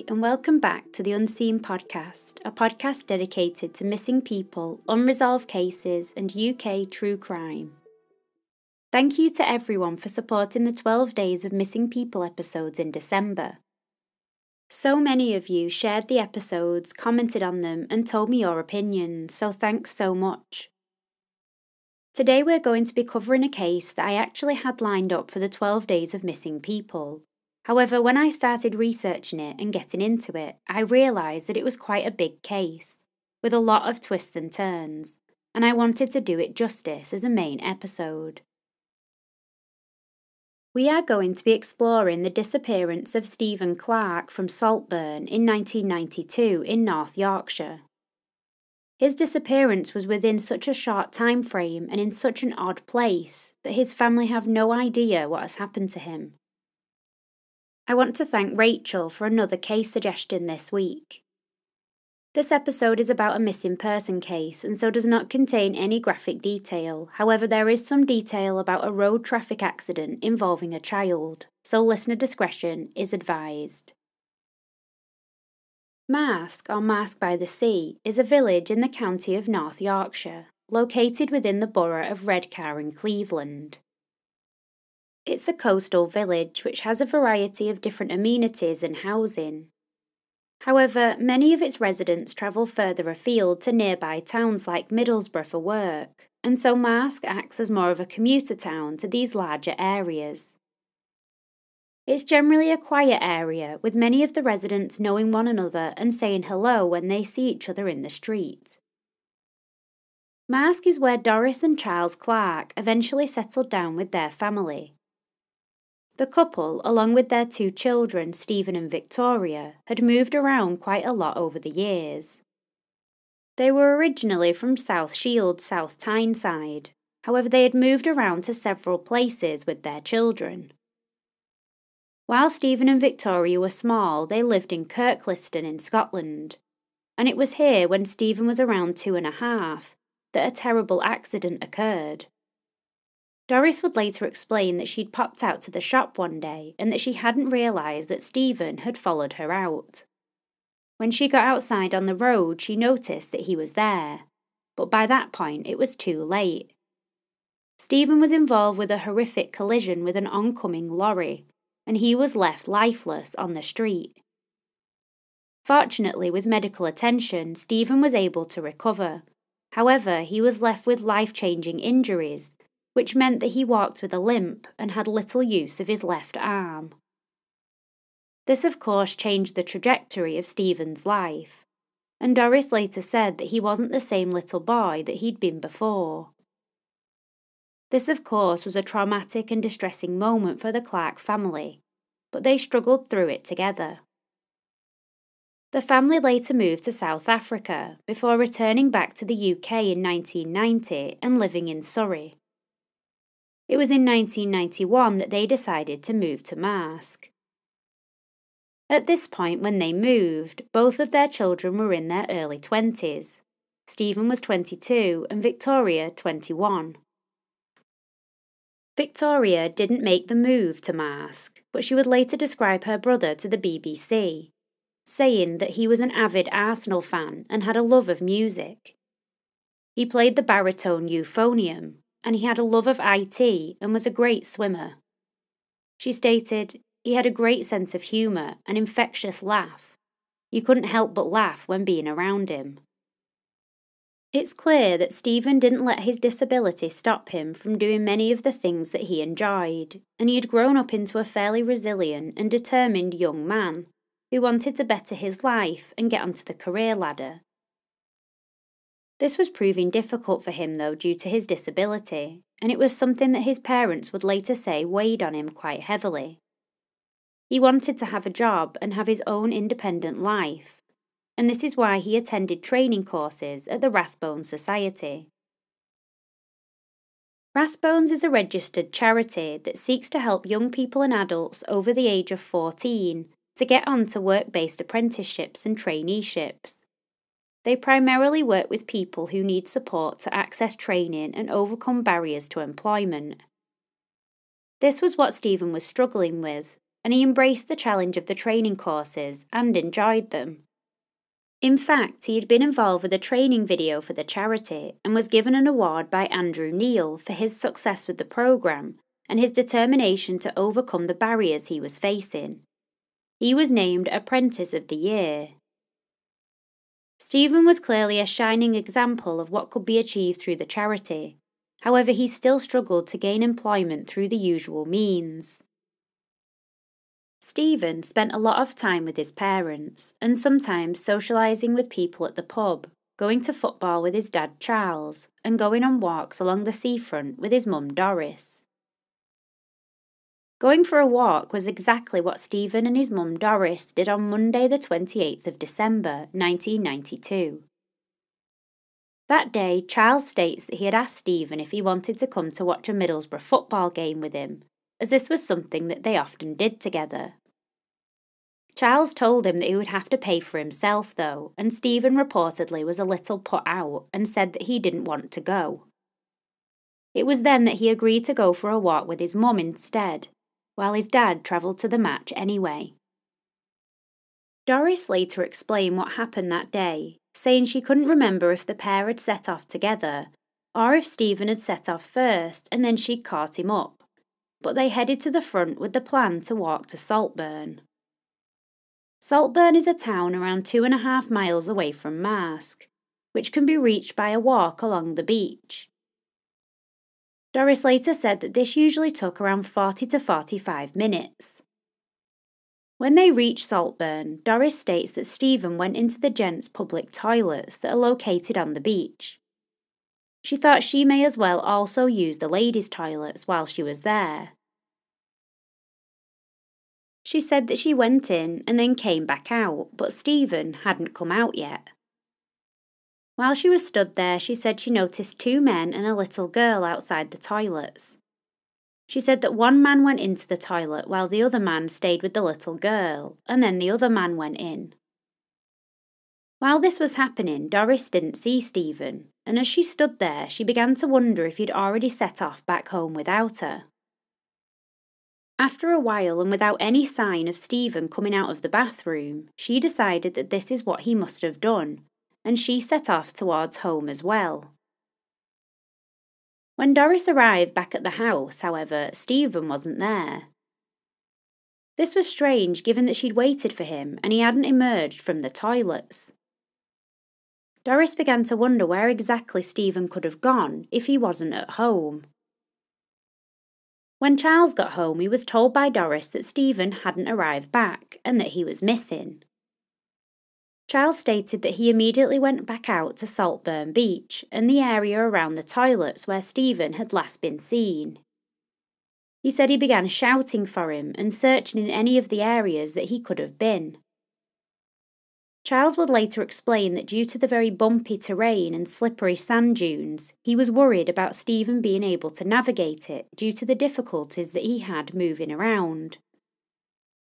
and welcome back to the Unseen Podcast, a podcast dedicated to missing people, unresolved cases, and UK true crime. Thank you to everyone for supporting the 12 Days of Missing People episodes in December. So many of you shared the episodes, commented on them, and told me your opinions, so thanks so much. Today we're going to be covering a case that I actually had lined up for the 12 Days of Missing People. However, when I started researching it and getting into it, I realised that it was quite a big case, with a lot of twists and turns, and I wanted to do it justice as a main episode. We are going to be exploring the disappearance of Stephen Clark from Saltburn in 1992 in North Yorkshire. His disappearance was within such a short time frame and in such an odd place that his family have no idea what has happened to him. I want to thank Rachel for another case suggestion this week. This episode is about a missing person case and so does not contain any graphic detail. However, there is some detail about a road traffic accident involving a child, so listener discretion is advised. Marske, or Marske by the Sea, is a village in the county of North Yorkshire, located within the borough of Redcar in Cleveland. It's a coastal village which has a variety of different amenities and housing. However, many of its residents travel further afield to nearby towns like Middlesbrough for work, and so Marske acts as more of a commuter town to these larger areas. It's generally a quiet area, with many of the residents knowing one another and saying hello when they see each other in the street. Marske is where Doris and Charles Clark eventually settled down with their family. The couple, along with their two children, Stephen and Victoria, had moved around quite a lot over the years. They were originally from South Shields, South Tyneside, however they had moved around to several places with their children. While Stephen and Victoria were small, they lived in Kirkliston in Scotland, and it was here when Stephen was around 2.5 that a terrible accident occurred. Doris would later explain that she'd popped out to the shop one day and that she hadn't realised that Stephen had followed her out. When she got outside on the road, she noticed that he was there, but by that point it was too late. Stephen was involved with a horrific collision with an oncoming lorry, and he was left lifeless on the street. Fortunately, with medical attention, Stephen was able to recover. However, he was left with life-changing injuries, which meant that he walked with a limp and had little use of his left arm. This of course changed the trajectory of Stephen's life, and Doris later said that he wasn't the same little boy that he'd been before. This of course was a traumatic and distressing moment for the Clark family, but they struggled through it together. The family later moved to South Africa before returning back to the UK in 1990 and living in Surrey. It was in 1991 that they decided to move to Marske. At this point, when they moved, both of their children were in their early 20s. Stephen was 22 and Victoria 21. Victoria didn't make the move to Marske, but she would later describe her brother to the BBC, saying that he was an avid Arsenal fan and had a love of music. He played the baritone euphonium, and he had a love of IT and was a great swimmer. She stated, he had a great sense of humour, an infectious laugh. You couldn't help but laugh when being around him. It's clear that Stephen didn't let his disability stop him from doing many of the things that he enjoyed, and he had grown up into a fairly resilient and determined young man who wanted to better his life and get onto the career ladder. This was proving difficult for him though due to his disability, and it was something that his parents would later say weighed on him quite heavily. He wanted to have a job and have his own independent life, and this is why he attended training courses at the Rathbones Society. Rathbones is a registered charity that seeks to help young people and adults over the age of 14 to get on to work-based apprenticeships and traineeships. They primarily work with people who need support to access training and overcome barriers to employment. This was what Stephen was struggling with, and he embraced the challenge of the training courses and enjoyed them. In fact, he had been involved with a training video for the charity and was given an award by Andrew Neil for his success with the programme and his determination to overcome the barriers he was facing. He was named Apprentice of the Year. Stephen was clearly a shining example of what could be achieved through the charity. However, he still struggled to gain employment through the usual means. Stephen spent a lot of time with his parents and sometimes socialising with people at the pub, going to football with his dad Charles, and going on walks along the seafront with his mum Doris. Going for a walk was exactly what Stephen and his mum Doris did on Monday the 28th of December 1992. That day, Charles states that he had asked Stephen if he wanted to come to watch a Middlesbrough football game with him, as this was something that they often did together. Charles told him that he would have to pay for himself though, and Stephen reportedly was a little put out and said that he didn't want to go. It was then that he agreed to go for a walk with his mum instead, while his dad travelled to the match anyway. Doris later explained what happened that day, saying she couldn't remember if the pair had set off together, or if Stephen had set off first and then she'd caught him up, but they headed to the front with the plan to walk to Saltburn. Saltburn is a town around 2.5 miles away from Marske, which can be reached by a walk along the beach. Doris later said that this usually took around 40 to 45 minutes. When they reached Saltburn, Doris states that Stephen went into the gents' public toilets that are located on the beach. She thought she may as well also use the ladies' toilets while she was there. She said that she went in and then came back out, but Stephen hadn't come out yet. While she was stood there, she said she noticed 2 men and a little girl outside the toilets. She said that one man went into the toilet while the other man stayed with the little girl, and then the other man went in. While this was happening, Doris didn't see Stephen, and as she stood there, she began to wonder if he'd already set off back home without her. After a while, and without any sign of Stephen coming out of the bathroom, she decided that this is what he must have done, and she set off towards home as well. When Doris arrived back at the house, however, Stephen wasn't there. This was strange given that she'd waited for him and he hadn't emerged from the toilets. Doris began to wonder where exactly Stephen could have gone if he wasn't at home. When Charles got home, he was told by Doris that Stephen hadn't arrived back and that he was missing. Charles stated that he immediately went back out to Saltburn Beach and the area around the toilets where Stephen had last been seen. He said he began shouting for him and searching in any of the areas that he could have been. Charles would later explain that due to the very bumpy terrain and slippery sand dunes, he was worried about Stephen being able to navigate it due to the difficulties that he had moving around.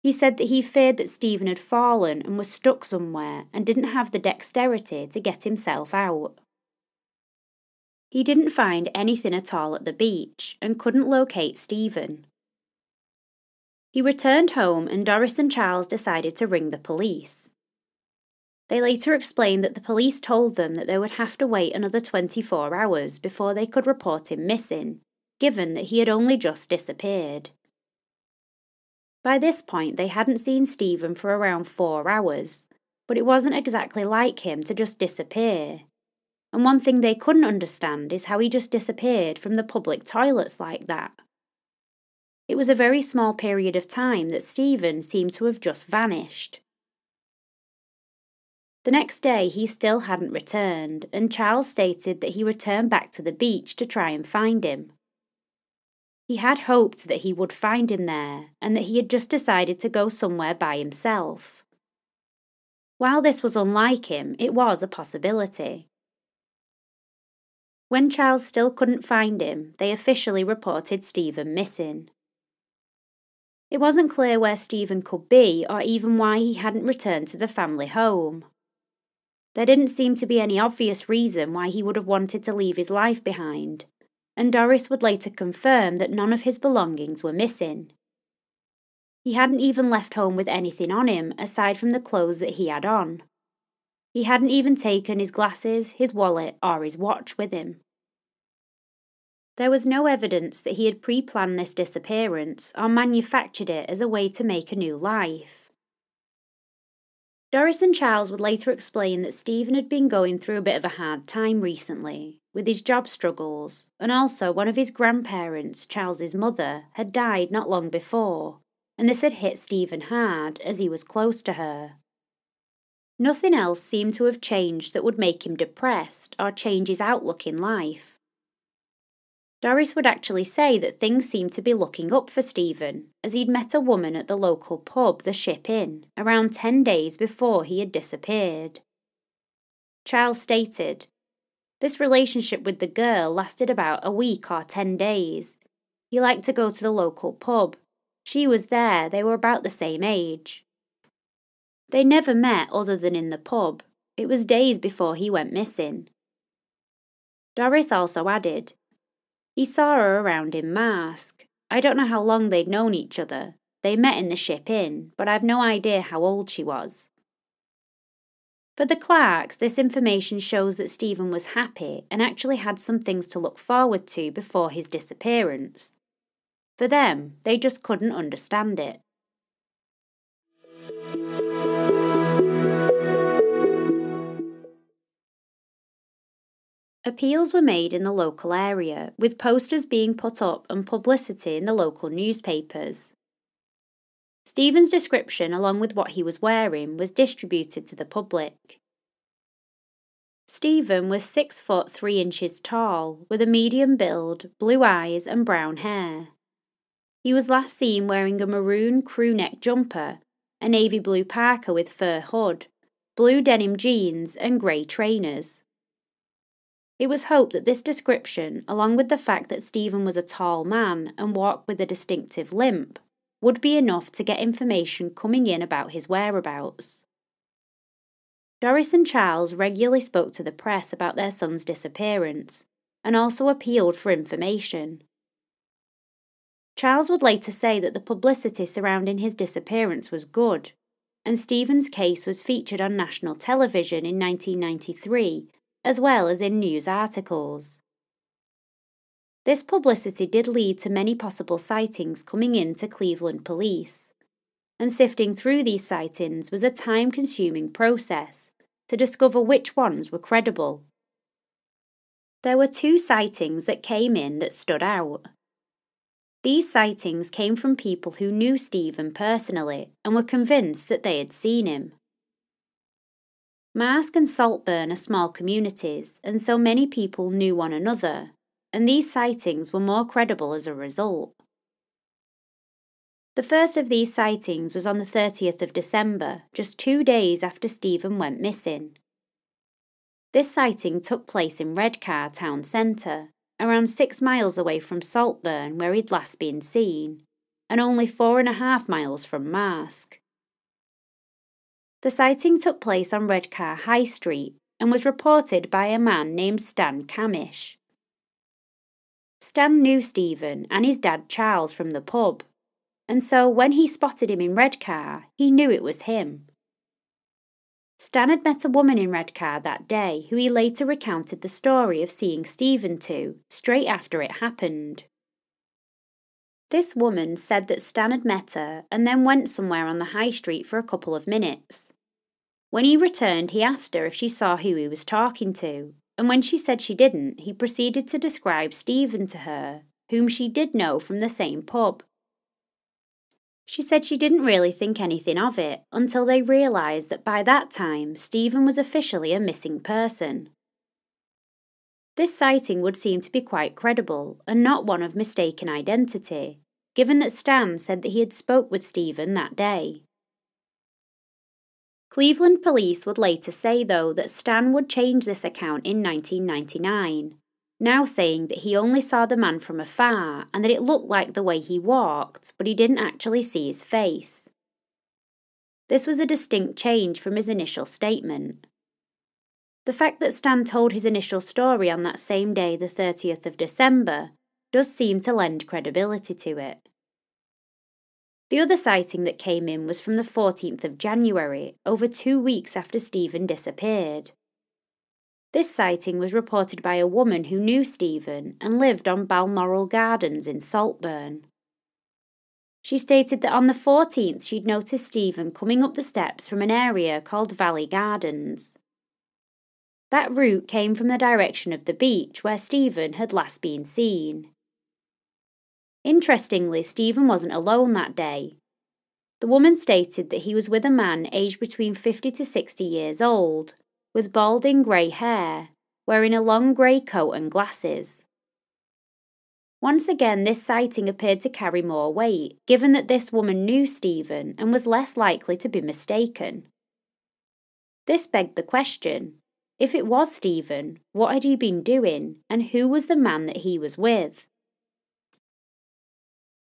He said that he feared that Stephen had fallen and was stuck somewhere and didn't have the dexterity to get himself out. He didn't find anything at all at the beach and couldn't locate Stephen. He returned home and Doris and Charles decided to ring the police. They later explained that the police told them that they would have to wait another 24 hours before they could report him missing, given that he had only just disappeared. By this point, they hadn't seen Stephen for around 4 hours, but it wasn't exactly like him to just disappear. And one thing they couldn't understand is how he just disappeared from the public toilets like that. It was a very small period of time that Stephen seemed to have just vanished. The next day, he still hadn't returned, and Charles stated that he returned back to the beach to try and find him. He had hoped that he would find him there, and that he had just decided to go somewhere by himself. While this was unlike him, it was a possibility. When Charles still couldn't find him, they officially reported Stephen missing. It wasn't clear where Stephen could be or even why he hadn't returned to the family home. There didn't seem to be any obvious reason why he would have wanted to leave his life behind, and Doris would later confirm that none of his belongings were missing. He hadn't even left home with anything on him aside from the clothes that he had on. He hadn't even taken his glasses, his wallet, or his watch with him. There was no evidence that he had pre-planned this disappearance or manufactured it as a way to make a new life. Doris and Charles would later explain that Stephen had been going through a bit of a hard time recently, with his job struggles, and also one of his grandparents, Charles's mother, had died not long before, and this had hit Stephen hard as he was close to her. Nothing else seemed to have changed that would make him depressed or change his outlook in life. Doris would actually say that things seemed to be looking up for Stephen, as he'd met a woman at the local pub, the Ship Inn, around 10 days before he had disappeared. Charles stated, "This relationship with the girl lasted about a week or 10 days. He liked to go to the local pub. She was there, they were about the same age. They never met other than in the pub. It was days before he went missing." Doris also added, "He saw her around in Marsk. I don't know how long they'd known each other. They met in the Ship Inn, but I've no idea how old she was." For the Clarks, this information shows that Stephen was happy and actually had some things to look forward to before his disappearance. For them, they just couldn't understand it. Appeals were made in the local area, with posters being put up and publicity in the local newspapers. Stephen's description, along with what he was wearing, was distributed to the public. Stephen was 6 foot 3 inches tall, with a medium build, blue eyes and brown hair. He was last seen wearing a maroon crew-neck jumper, a navy blue parka with fur hood, blue denim jeans and grey trainers. It was hoped that this description, along with the fact that Stephen was a tall man and walked with a distinctive limp, would be enough to get information coming in about his whereabouts. Doris and Charles regularly spoke to the press about their son's disappearance, and also appealed for information. Charles would later say that the publicity surrounding his disappearance was good, and Stephen's case was featured on national television in 1993, as well as in news articles. This publicity did lead to many possible sightings coming in to Cleveland police, and sifting through these sightings was a time-consuming process to discover which ones were credible. There were 2 sightings that came in that stood out. These sightings came from people who knew Stephen personally and were convinced that they had seen him. Marsk and Saltburn are small communities, and so many people knew one another, and these sightings were more credible as a result. The first of these sightings was on the 30th of December, just 2 days after Stephen went missing. This sighting took place in Redcar town centre, around 6 miles away from Saltburn where he'd last been seen, and only 4.5 miles from Marsk. The sighting took place on Redcar High Street and was reported by a man named Stan Camish. Stan knew Stephen and his dad Charles from the pub, and so when he spotted him in Redcar, he knew it was him. Stan had met a woman in Redcar that day who he later recounted the story of seeing Stephen to, straight after it happened. This woman said that Stan had met her and then went somewhere on the high street for a couple of minutes. When he returned, he asked her if she saw who he was talking to, and when she said she didn't, he proceeded to describe Stephen to her, whom she did know from the same pub. She said she didn't really think anything of it until they realised that by that time Stephen was officially a missing person. This sighting would seem to be quite credible and not one of mistaken identity, given that Stan said that he had spoke with Stephen that day. Cleveland police would later say, though, that Stan would change this account in 1999, now saying that he only saw the man from afar and that it looked like the way he walked, but he didn't actually see his face. This was a distinct change from his initial statement. The fact that Stan told his initial story on that same day, the 30th of December, does seem to lend credibility to it. The other sighting that came in was from the 14th of January, over 2 weeks after Stephen disappeared. This sighting was reported by a woman who knew Stephen and lived on Balmoral Gardens in Saltburn. She stated that on the 14th she'd noticed Stephen coming up the steps from an area called Valley Gardens. That route came from the direction of the beach where Stephen had last been seen. Interestingly, Stephen wasn't alone that day. The woman stated that he was with a man aged between 50 to 60 years old, with balding grey hair, wearing a long grey coat and glasses. Once again, this sighting appeared to carry more weight, given that this woman knew Stephen and was less likely to be mistaken. This begged the question, if it was Stephen, what had he been doing, and who was the man that he was with?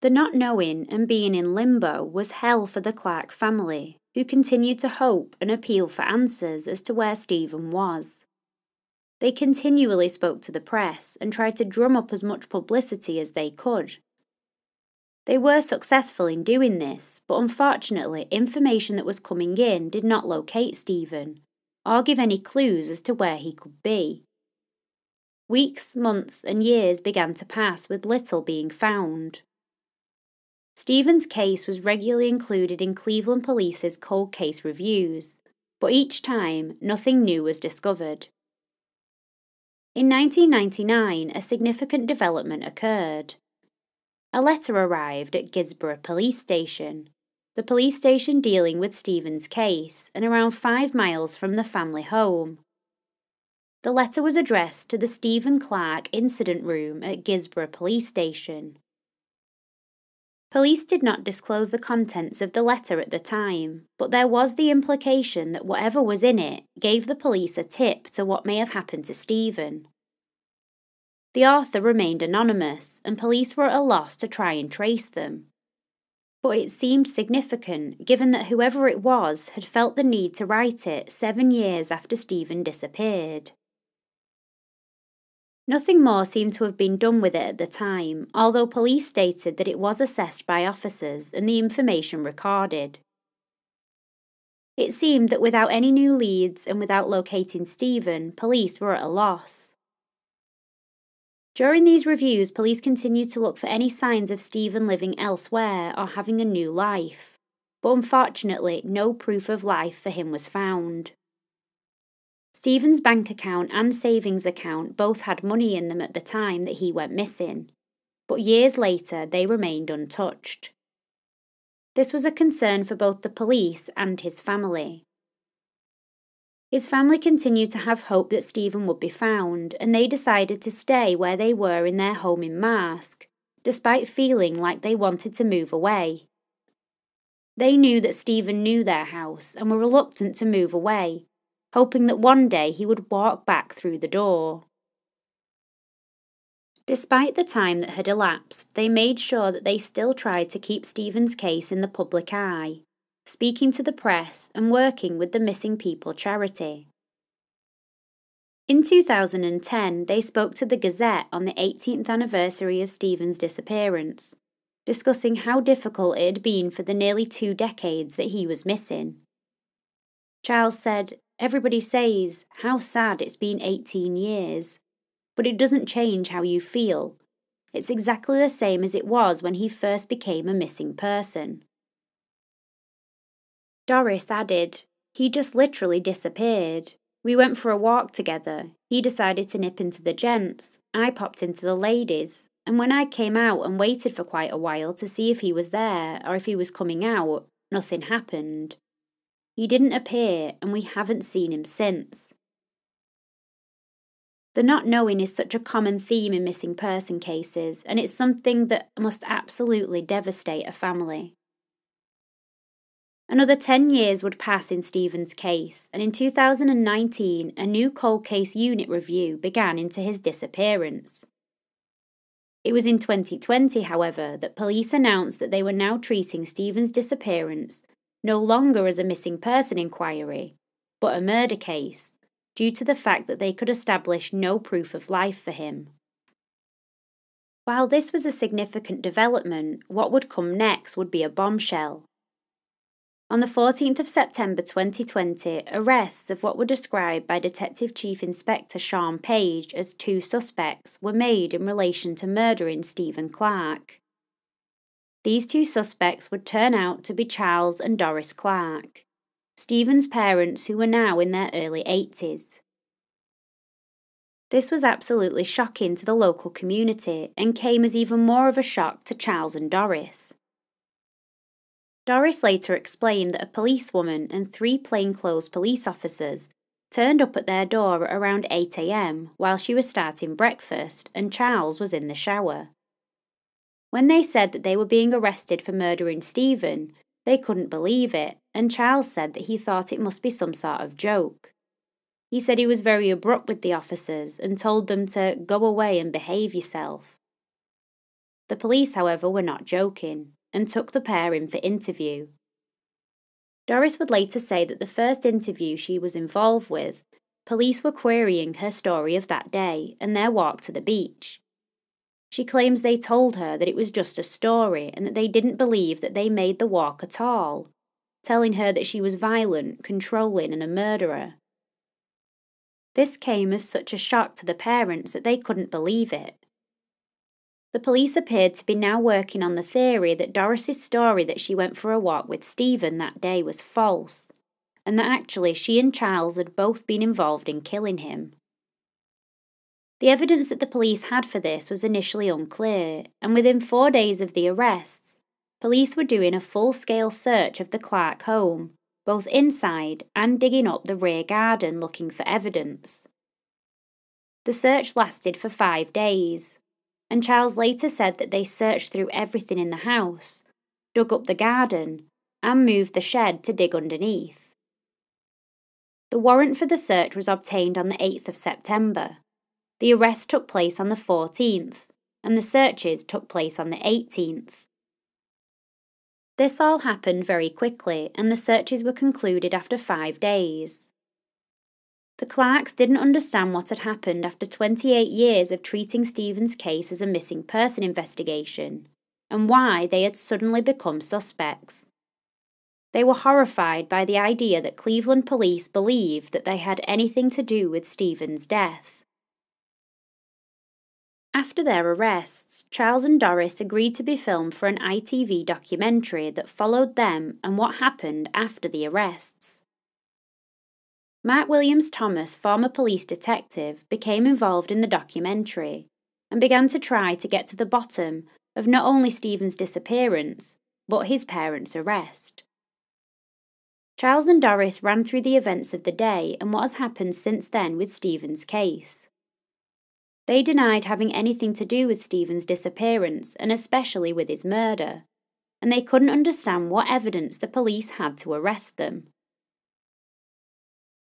The not knowing and being in limbo was hell for the Clark family, who continued to hope and appeal for answers as to where Stephen was. They continually spoke to the press and tried to drum up as much publicity as they could. They were successful in doing this, but unfortunately information that was coming in did not locate Stephen, or give any clues as to where he could be. Weeks, months and years began to pass with little being found. Stephen's case was regularly included in Cleveland Police's cold case reviews, but each time nothing new was discovered. In 1999, a significant development occurred. A letter arrived at Gisborough Police Station, the police station dealing with Stephen's case, and around 5 miles from the family home. The letter was addressed to the Stephen Clark Incident Room at Gisborough Police Station. Police did not disclose the contents of the letter at the time, but there was the implication that whatever was in it gave the police a tip to what may have happened to Stephen. The author remained anonymous, and police were at a loss to try and trace them. But it seemed significant, given that whoever it was had felt the need to write it 7 years after Stephen disappeared. Nothing more seemed to have been done with it at the time, although police stated that it was assessed by officers and the information recorded. It seemed that without any new leads and without locating Stephen, police were at a loss. During these reviews, police continued to look for any signs of Stephen living elsewhere or having a new life, but unfortunately no proof of life for him was found. Stephen's bank account and savings account both had money in them at the time that he went missing, but years later they remained untouched. This was a concern for both the police and his family. His family continued to have hope that Stephen would be found, and they decided to stay where they were in their home in Marske, despite feeling like they wanted to move away. They knew that Stephen knew their house and were reluctant to move away, hoping that one day he would walk back through the door. Despite the time that had elapsed, they made sure that they still tried to keep Stephen's case in the public eye, speaking to the press and working with the Missing People charity. In 2010, they spoke to the Gazette on the 18th anniversary of Stephen's disappearance, discussing how difficult it had been for the nearly 2 decades that he was missing. Charles said, "Everybody says, how sad it's been 18 years, but it doesn't change how you feel. It's exactly the same as it was when he first became a missing person." Doris added, "He just literally disappeared. We went for a walk together. He decided to nip into the gents. I popped into the ladies, and when I came out and waited for quite a while to see if he was there or if he was coming out, nothing happened. He didn't appear, and we haven't seen him since." The not knowing is such a common theme in missing person cases, and it's something that must absolutely devastate a family. Another 10 years would pass in Stephen's case, and in 2019, a new cold case unit review began into his disappearance. It was in 2020, however, that police announced that they were now treating Stephen's disappearance no longer as a missing person inquiry, but a murder case, due to the fact that they could establish no proof of life for him. While this was a significant development, what would come next would be a bombshell. On the 14th of September 2020, arrests of what were described by Detective Chief Inspector Sean Page as 2 suspects were made in relation to murdering Stephen Clark. These 2 suspects would turn out to be Charles and Doris Clark, Stephen's parents who were now in their early 80s. This was absolutely shocking to the local community and came as even more of a shock to Charles and Doris. Doris later explained that a policewoman and 3 plainclothes police officers turned up at their door at around 8 a.m. while she was starting breakfast and Charles was in the shower. When they said that they were being arrested for murdering Stephen, they couldn't believe it, and Charles said that he thought it must be some sort of joke. He said he was very abrupt with the officers and told them to go away and behave yourself. The police, however, were not joking and took the pair in for interview. Doris would later say that the first interview she was involved with, police were querying her story of that day and their walk to the beach. She claims they told her that it was just a story and that they didn't believe that they made the walk at all, telling her that she was violent, controlling and a murderer. This came as such a shock to the parents that they couldn't believe it. The police appeared to be now working on the theory that Doris's story that she went for a walk with Stephen that day was false, and that actually she and Charles had both been involved in killing him. The evidence that the police had for this was initially unclear, and within 4 days of the arrests, police were doing a full-scale search of the Clark home, both inside and digging up the rear garden looking for evidence. The search lasted for 5 days, and Charles later said that they searched through everything in the house, dug up the garden, and moved the shed to dig underneath. The warrant for the search was obtained on the 8th of September. The arrest took place on the 14th, and the searches took place on the 18th. This all happened very quickly, and the searches were concluded after 5 days. The Clarks didn't understand what had happened after 28 years of treating Stephen's case as a missing person investigation, and why they had suddenly become suspects. They were horrified by the idea that Cleveland police believed that they had anything to do with Stephen's death. After their arrests, Charles and Doris agreed to be filmed for an ITV documentary that followed them and what happened after the arrests. Mark Williams Thomas, former police detective, became involved in the documentary and began to try to get to the bottom of not only Stephen's disappearance, but his parents' arrest. Charles and Doris ran through the events of the day and what has happened since then with Stephen's case. They denied having anything to do with Stephen's disappearance and especially with his murder, and they couldn't understand what evidence the police had to arrest them.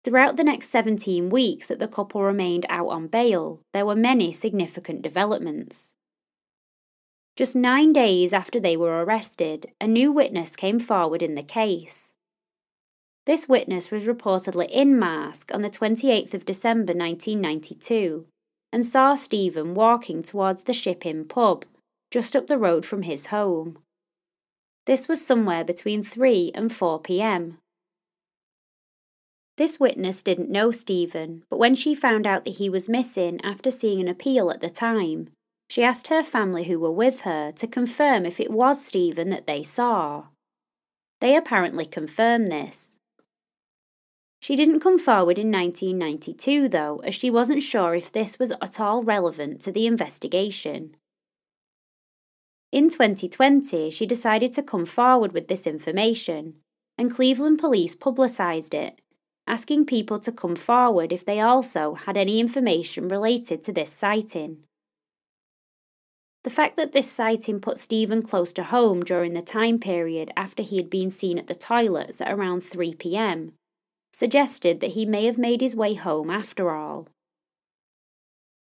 Throughout the next 17 weeks that the couple remained out on bail, there were many significant developments. Just 9 days after they were arrested, a new witness came forward in the case. This witness was reportedly in Marske on the 28th of December 1992 and saw Stephen walking towards the Ship Inn pub, just up the road from his home. This was somewhere between 3 and 4 p.m. This witness didn't know Stephen, but when she found out that he was missing after seeing an appeal at the time, she asked her family who were with her to confirm if it was Stephen that they saw. They apparently confirmed this. She didn't come forward in 1992 though, as she wasn't sure if this was at all relevant to the investigation. In 2020, she decided to come forward with this information, and Cleveland police publicised it, asking people to come forward if they also had any information related to this sighting. The fact that this sighting put Stephen close to home during the time period after he had been seen at the toilets at around 3 p.m. suggested that he may have made his way home after all.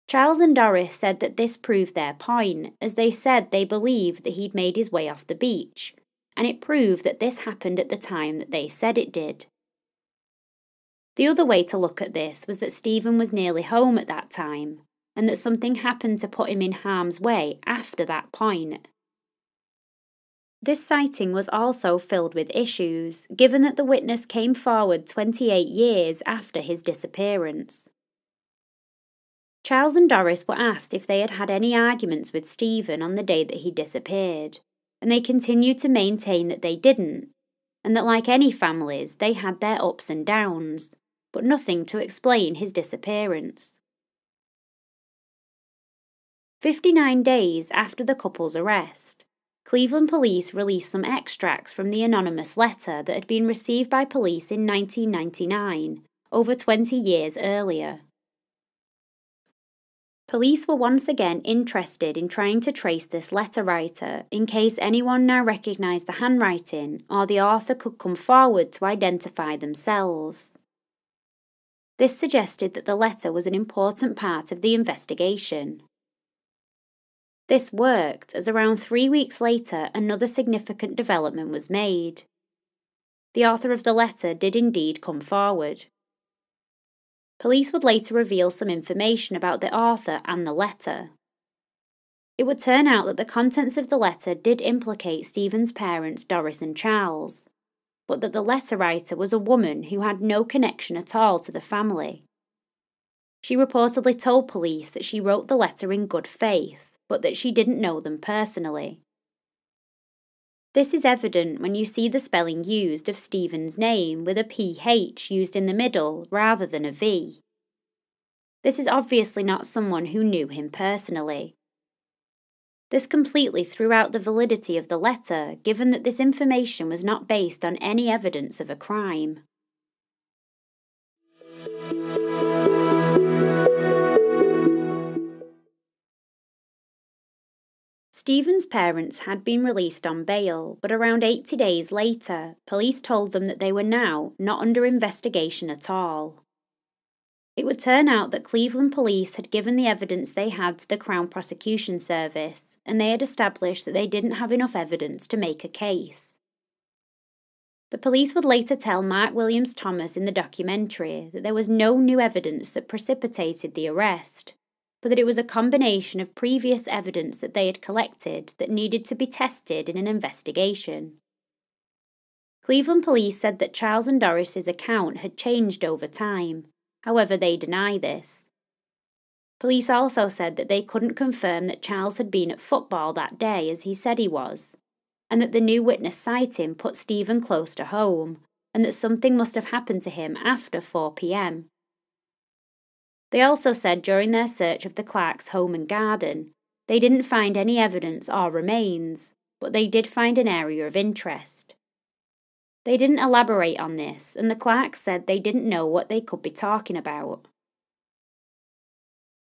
Charles and Doris said that this proved their point, as they said they believed that he'd made his way off the beach, and it proved that this happened at the time that they said it did. The other way to look at this was that Stephen was nearly home at that time, and that something happened to put him in harm's way after that point. This sighting was also filled with issues, given that the witness came forward 28 years after his disappearance. Charles and Doris were asked if they had had any arguments with Stephen on the day that he disappeared, and they continued to maintain that they didn't, and that like any families, they had their ups and downs, but nothing to explain his disappearance. 59 days after the couple's arrest, Cleveland police released some extracts from the anonymous letter that had been received by police in 1999, over 20 years earlier. Police were once again interested in trying to trace this letter writer in case anyone now recognised the handwriting or the author could come forward to identify themselves. This suggested that the letter was an important part of the investigation. This worked, as around 3 weeks later another significant development was made. The author of the letter did indeed come forward. Police would later reveal some information about the author and the letter. It would turn out that the contents of the letter did implicate Stephen's parents Doris and Charles, but that the letter writer was a woman who had no connection at all to the family. She reportedly told police that she wrote the letter in good faith, but that she didn't know them personally. This is evident when you see the spelling used of Stephen's name with a PH used in the middle rather than a V. This is obviously not someone who knew him personally. This completely threw out the validity of the letter, given that this information was not based on any evidence of a crime. Stephen's parents had been released on bail, but around 80 days later, police told them that they were now not under investigation at all. It would turn out that Cleveland police had given the evidence they had to the Crown Prosecution Service, and they had established that they didn't have enough evidence to make a case. The police would later tell Mark Williams Thomas in the documentary that there was no new evidence that precipitated the arrest, but that it was a combination of previous evidence that they had collected that needed to be tested in an investigation. Cleveland police said that Charles and Doris's account had changed over time, however they deny this. Police also said that they couldn't confirm that Charles had been at football that day as he said he was, and that the new witness sighting put Stephen close to home, and that something must have happened to him after 4 p.m. They also said during their search of the Clarks' home and garden, they didn't find any evidence or remains, but they did find an area of interest. They didn't elaborate on this, and the Clarks said they didn't know what they could be talking about.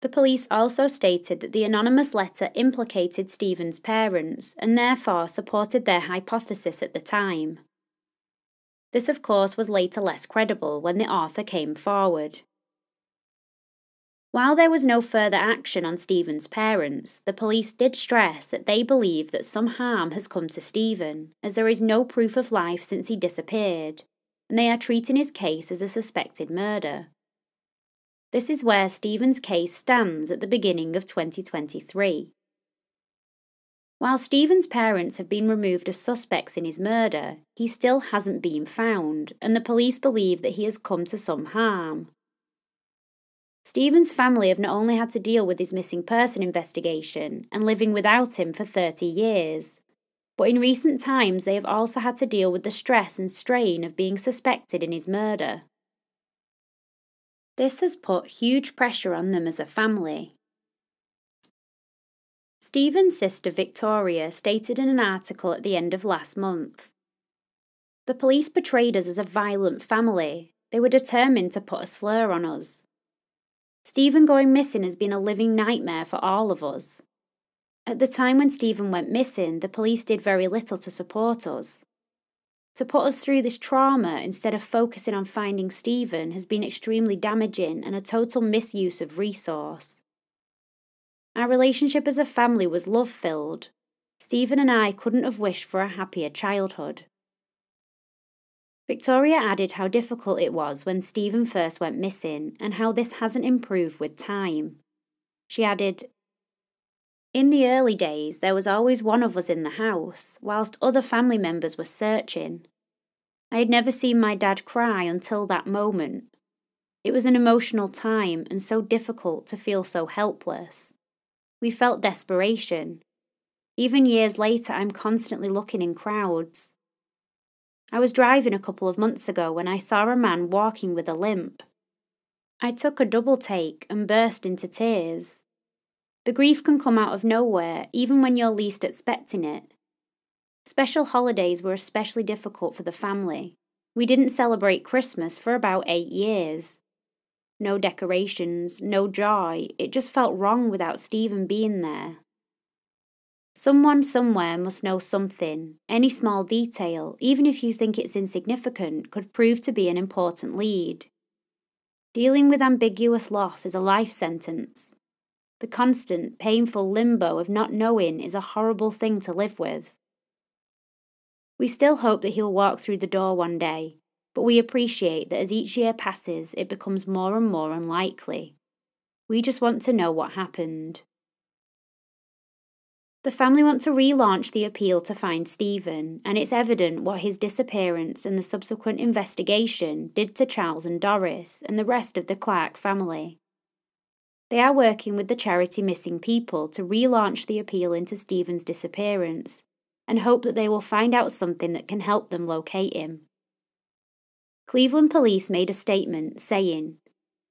The police also stated that the anonymous letter implicated Stephen's parents and therefore supported their hypothesis at the time. This, of course, was later less credible when the author came forward. While there was no further action on Stephen's parents, the police did stress that they believe that some harm has come to Stephen, as there is no proof of life since he disappeared, and they are treating his case as a suspected murder. This is where Stephen's case stands at the beginning of 2023. While Stephen's parents have been removed as suspects in his murder, he still hasn't been found, and the police believe that he has come to some harm. Stephen's family have not only had to deal with his missing person investigation and living without him for 30 years, but in recent times they have also had to deal with the stress and strain of being suspected in his murder. This has put huge pressure on them as a family. Stephen's sister Victoria stated in an article at the end of last month, "The police portrayed us as a violent family. They were determined to put a slur on us. Stephen going missing has been a living nightmare for all of us. At the time when Stephen went missing, the police did very little to support us. To put us through this trauma instead of focusing on finding Stephen has been extremely damaging and a total misuse of resource. Our relationship as a family was love-filled. Stephen and I couldn't have wished for a happier childhood." Victoria added how difficult it was when Stephen first went missing and how this hasn't improved with time. She added, "In the early days, there was always one of us in the house, whilst other family members were searching. I had never seen my dad cry until that moment. It was an emotional time and so difficult to feel so helpless. We felt desperation. Even years later, I'm constantly looking in crowds. I was driving a couple of months ago when I saw a man walking with a limp. I took a double take and burst into tears. The grief can come out of nowhere, even when you're least expecting it. Special holidays were especially difficult for the family. We didn't celebrate Christmas for about 8 years. No decorations, no joy, it just felt wrong without Stephen being there. Someone somewhere must know something. Any small detail, even if you think it's insignificant, could prove to be an important lead. Dealing with ambiguous loss is a life sentence. The constant, painful limbo of not knowing is a horrible thing to live with. We still hope that he'll walk through the door one day, but we appreciate that as each year passes, it becomes more and more unlikely. We just want to know what happened." The family want to relaunch the appeal to find Stephen, and it's evident what his disappearance and the subsequent investigation did to Charles and Doris and the rest of the Clark family. They are working with the charity Missing People to relaunch the appeal into Stephen's disappearance, and hope that they will find out something that can help them locate him. Cleveland Police made a statement saying,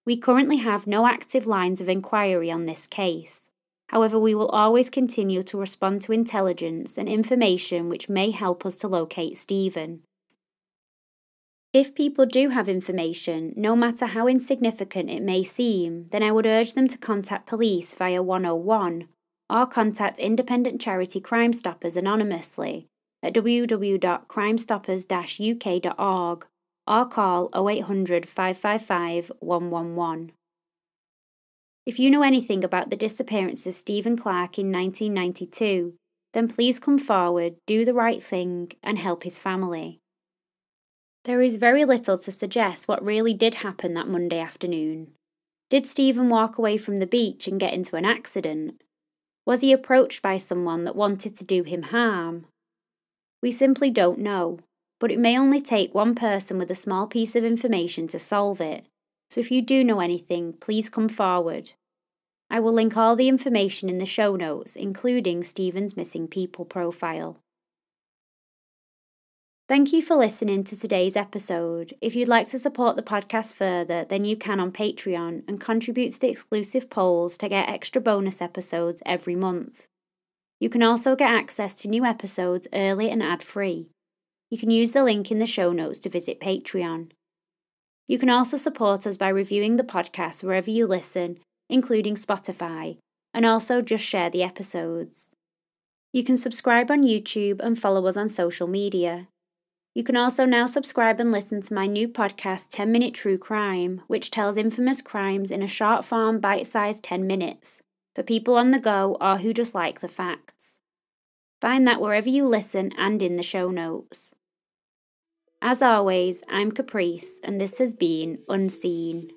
"We currently have no active lines of inquiry on this case. However, we will always continue to respond to intelligence and information which may help us to locate Stephen. If people do have information, no matter how insignificant it may seem, then I would urge them to contact police via 101 or contact independent charity Crime Stoppers anonymously at www.crimestoppers-uk.org or call 0800 555 111. If you know anything about the disappearance of Stephen Clark in 1992, then please come forward, do the right thing, and help his family." There is very little to suggest what really did happen that Monday afternoon. Did Stephen walk away from the beach and get into an accident? Was he approached by someone that wanted to do him harm? We simply don't know, but it may only take one person with a small piece of information to solve it. So if you do know anything, please come forward. I will link all the information in the show notes, including Stephen's Missing People profile. Thank you for listening to today's episode. If you'd like to support the podcast further, then you can on Patreon and contribute to the exclusive polls to get extra bonus episodes every month. You can also get access to new episodes early and ad-free. You can use the link in the show notes to visit Patreon. You can also support us by reviewing the podcast wherever you listen, including Spotify, and also just share the episodes. You can subscribe on YouTube and follow us on social media. You can also now subscribe and listen to my new podcast, 10-Minute True Crime, which tells infamous crimes in a short-form, bite-sized 10 minutes, for people on the go or who just like the facts. Find that wherever you listen and in the show notes. As always, I'm Caprice, and this has been Unseen.